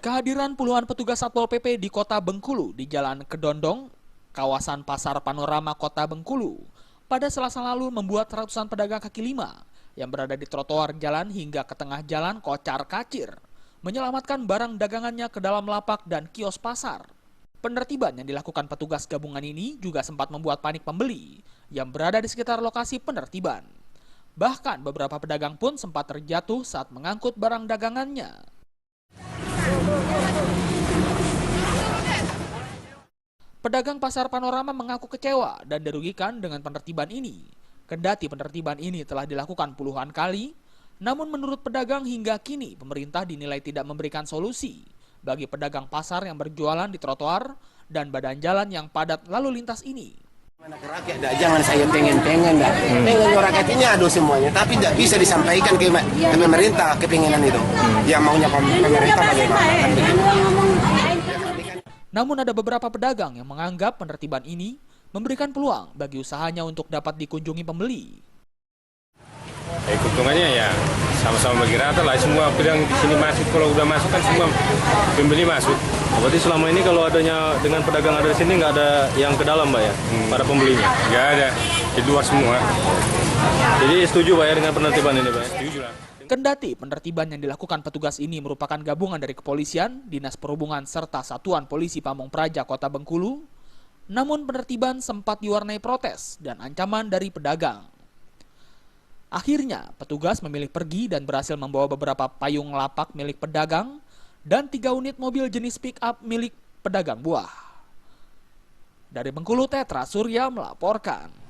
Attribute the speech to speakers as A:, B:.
A: Kehadiran puluhan petugas Satpol PP di Kota Bengkulu di Jalan Kedondong, kawasan Pasar Panorama Kota Bengkulu, pada Selasa lalu membuat ratusan pedagang kaki lima yang berada di trotoar jalan hingga ke tengah jalan kocar-kacir, menyelamatkan barang dagangannya ke dalam lapak dan kios pasar. Penertiban yang dilakukan petugas gabungan ini juga sempat membuat panik pembeli yang berada di sekitar lokasi penertiban. Bahkan beberapa pedagang pun sempat terjatuh saat mengangkut barang dagangannya. Pedagang Pasar Panorama mengaku kecewa dan dirugikan dengan penertiban ini. Kendati penertiban ini telah dilakukan puluhan kali, namun menurut pedagang hingga kini pemerintah dinilai tidak memberikan solusi bagi pedagang pasar yang berjualan di trotoar dan badan jalan yang padat lalu lintas ini.
B: Rakyat jangan saya pengen rakyat ini aduh semuanya, tapi tidak bisa disampaikan ke pemerintah kepinginan itu. Yang maunya pemerintah bagaimana?
A: Namun ada beberapa pedagang yang menganggap penertiban ini memberikan peluang bagi usahanya untuk dapat dikunjungi pembeli.
C: Keuntungannya ya sama-sama bagi rata lah, semua pedagang di sini masuk, kalau udah masuk kan semua pembeli masuk. Berarti selama ini kalau adanya dengan pedagang ada di sini nggak ada yang ke dalam, Mbak ya, para pembelinya? Nggak ada, di luar semua. Jadi setuju Pak ya dengan penertiban ini, Pak? Setuju lah.
A: Kendati penertiban yang dilakukan petugas ini merupakan gabungan dari kepolisian, Dinas Perhubungan serta Satuan Polisi Pamong Praja Kota Bengkulu, namun penertiban sempat diwarnai protes dan ancaman dari pedagang. Akhirnya, petugas memilih pergi dan berhasil membawa beberapa payung lapak milik pedagang dan 3 unit mobil jenis pick-up milik pedagang buah. Dari Bengkulu, Tetra Surya melaporkan.